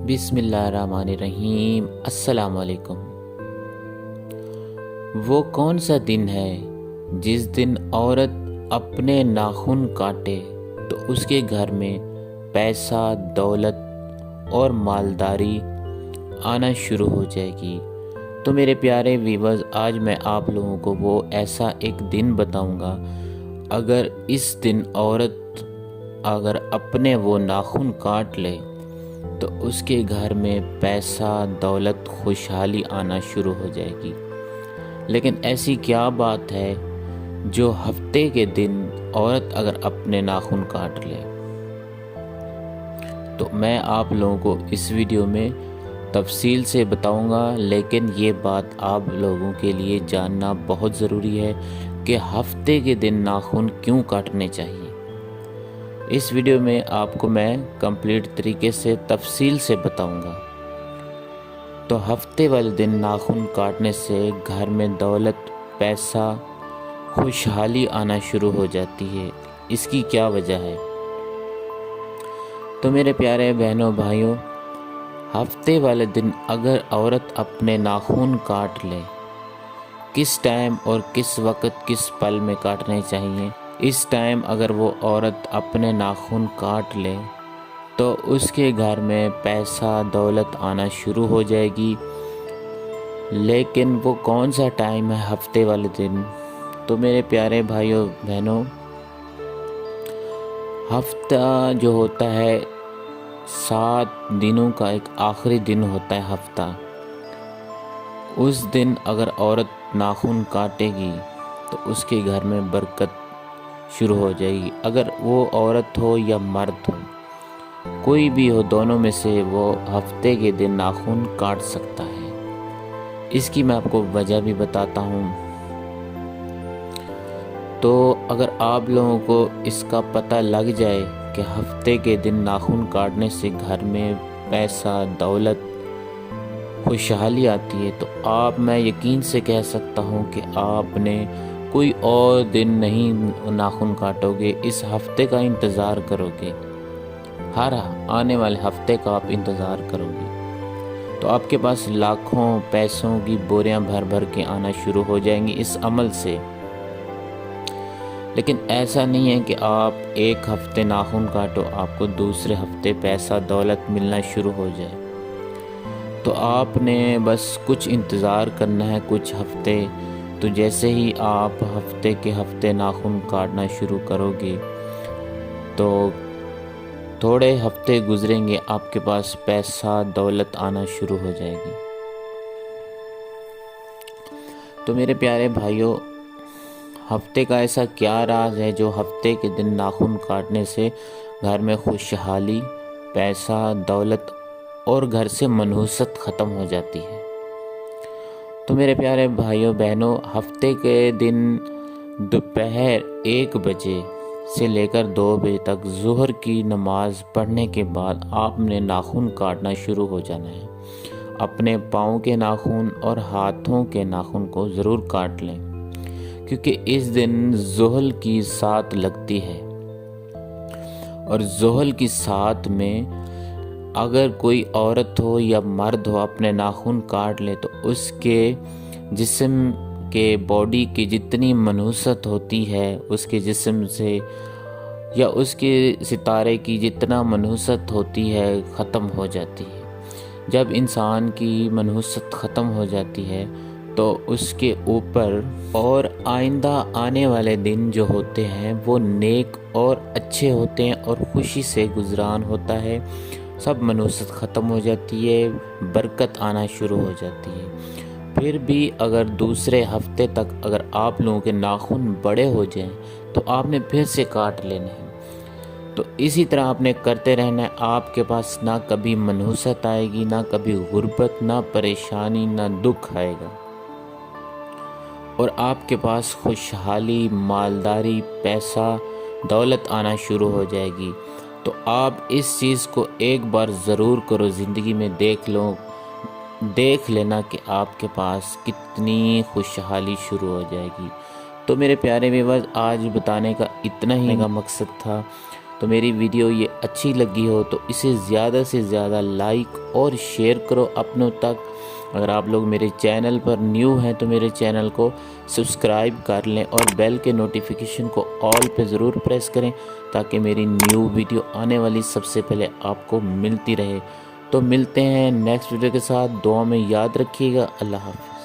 بسم اللہ الرحمن الرحیم۔ السلام علیکم۔ وہ کون سا دن ہے جس دن عورت اپنے ناخن کاٹے تو اس کے گھر میں پیسہ، دولت اور مالداری آنا شروع ہو جائے گی؟ تو میرے پیارے ویورز، آج میں آپ لوگوں کو وہ ایسا ایک دن بتاؤں گا، اگر اس دن عورت اپنے وہ ناخن کاٹ لے تو اس کے گھر میں پیسہ، دولت، خوشحالی آنا شروع ہو جائے گی۔ لیکن ایسی کیا بات ہے جو ہفتے کے دن عورت اگر اپنے ناخن کاٹ لے؟ تو میں آپ لوگوں کو اس ویڈیو میں تفصیل سے بتاؤں گا، لیکن یہ بات آپ لوگوں کے لیے جاننا بہت ضروری ہے کہ ہفتے کے دن ناخن کیوں کاٹنے چاہیے۔ اس ویڈیو میں آپ کو میں کمپلیٹ طریقے سے تفصیل سے بتاؤں گا۔ تو ہفتے والے دن ناخن کاٹنے سے گھر میں دولت، پیسہ، خوشحالی آنا شروع ہو جاتی ہے۔ اس کی کیا وجہ ہے؟ تو میرے پیارے بہنوں بھائیوں، ہفتے والے دن اگر عورت اپنے ناخن کاٹ لے، کس ٹائم اور کس وقت، کس پل میں کاٹنے چاہیے؟ اس ٹائم اگر وہ عورت اپنے ناخن کاٹ لے تو اس کے گھر میں پیسہ، دولت آنا شروع ہو جائے گی۔ لیکن وہ کون سا ٹائم ہے ہفتے والے دن؟ تو میرے پیارے بھائیوں بہنوں، ہفتہ جو ہوتا ہے 7 دنوں کا ایک آخری دن ہوتا ہے ہفتہ۔ اس دن اگر عورت ناخن کاٹے گی تو اس کے گھر میں برکت شروع ہو جائے گی۔ اگر وہ عورت ہو یا مرد ہو، کوئی بھی ہو، دونوں میں سے وہ ہفتے کے دن ناخن کاٹ سکتا ہے۔ اس کی میں آپ کو وجہ بھی بتاتا ہوں۔ تو اگر آپ لوگوں کو اس کا پتہ لگ جائے کہ ہفتے کے دن ناخن کاٹنے سے گھر میں پیسہ، دولت، خوشحالی آتی ہے، تو میں یقین سے کہہ سکتا ہوں کہ آپ نے کوئی اور دن نہیں ناخن کاٹو گے، اس ہفتے کا انتظار کرو گے، ہر آنے والے ہفتے کا آپ انتظار کرو گے، تو آپ کے پاس لاکھوں پیسوں کی بوریاں بھر بھر کے آنا شروع ہو جائیں گی اس عمل سے۔ لیکن ایسا نہیں ہے کہ آپ ایک ہفتے ناخن کاٹو، آپ کو دوسرے ہفتے پیسہ، دولت ملنا شروع ہو جائے۔ تو آپ نے بس کچھ انتظار کرنا ہے، کچھ ہفتے۔ تو جیسے ہی آپ ہفتے کے ہفتے ناخن کاٹنا شروع کرو گے تو تھوڑے ہفتے گزریں گے، آپ کے پاس پیسہ، دولت آنا شروع ہو جائے گی۔ تو میرے پیارے بھائیوں، ہفتے کا ایسا کیا راز ہے جو ہفتے کے دن ناخن کاٹنے سے گھر میں خوشحالی، پیسہ، دولت اور گھر سے منحوست ختم ہو جاتی ہے؟ تو میرے پیارے بھائیوں بہنوں، ہفتے کے دن دوپہر 1 بجے سے لے کر 2 بجے تک ظہر کی نماز پڑھنے کے بعد آپ نے ناخن کاٹنا شروع ہو جانا ہے۔ اپنے پاؤں کے ناخن اور ہاتھوں کے ناخن کو ضرور کاٹ لیں، کیونکہ اس دن ظہر کی سات لگتی ہے، اور ظہر کی سات میں اگر کوئی عورت ہو یا مرد ہو اپنے ناخن کاٹ لے تو اس کے جسم کے باڈی کی جتنی منحوست ہوتی ہے، اس کے جسم سے یا اس کے ستارے کی جتنا منحوست ہوتی ہے ختم ہو جاتی ہے۔ جب انسان کی منحوست ختم ہو جاتی ہے تو اس کے اوپر اور آئندہ آنے والے دن جو ہوتے ہیں وہ نیک اور اچھے ہوتے ہیں اور خوشی سے گزران ہوتا ہے، سب منحوست ختم ہو جاتی ہے، برکت آنا شروع ہو جاتی ہے۔ پھر بھی اگر دوسرے ہفتے تک اگر آپ لوگوں کے ناخن بڑے ہو جائیں تو آپ نے پھر سے کاٹ لینے ہیں۔ تو اسی طرح آپ نے کرتے رہنا ہے، آپ کے پاس نہ کبھی منحوست آئے گی، نہ کبھی غربت، نہ پریشانی، نہ دکھ آئے گا، اور آپ کے پاس خوشحالی، مالداری، پیسہ، دولت آنا شروع ہو جائے گی۔ تو آپ اس چیز کو ایک بار ضرور کرو، زندگی میں دیکھ لینا کہ آپ کے پاس کتنی خوشحالی شروع ہو جائے گی۔ تو میرے پیارے ویورز، آج بتانے کا اتنا ہی کا مقصد تھا۔ تو میری ویڈیو یہ اچھی لگی ہو تو اسے زیادہ سے زیادہ لائک اور شیئر کرو اپنوں تک۔ اگر آپ لوگ میرے چینل پر نیو ہیں تو میرے چینل کو سبسکرائب کر لیں اور بیل کے نوٹیفیکیشن کو آل پہ ضرور پریس کریں تاکہ میری نیو ویڈیو آنے والی سب سے پہلے آپ کو ملتی رہے۔ تو ملتے ہیں نیکسٹ ویڈیو کے ساتھ، دعا میں یاد رکھیے گا۔ اللہ حافظ۔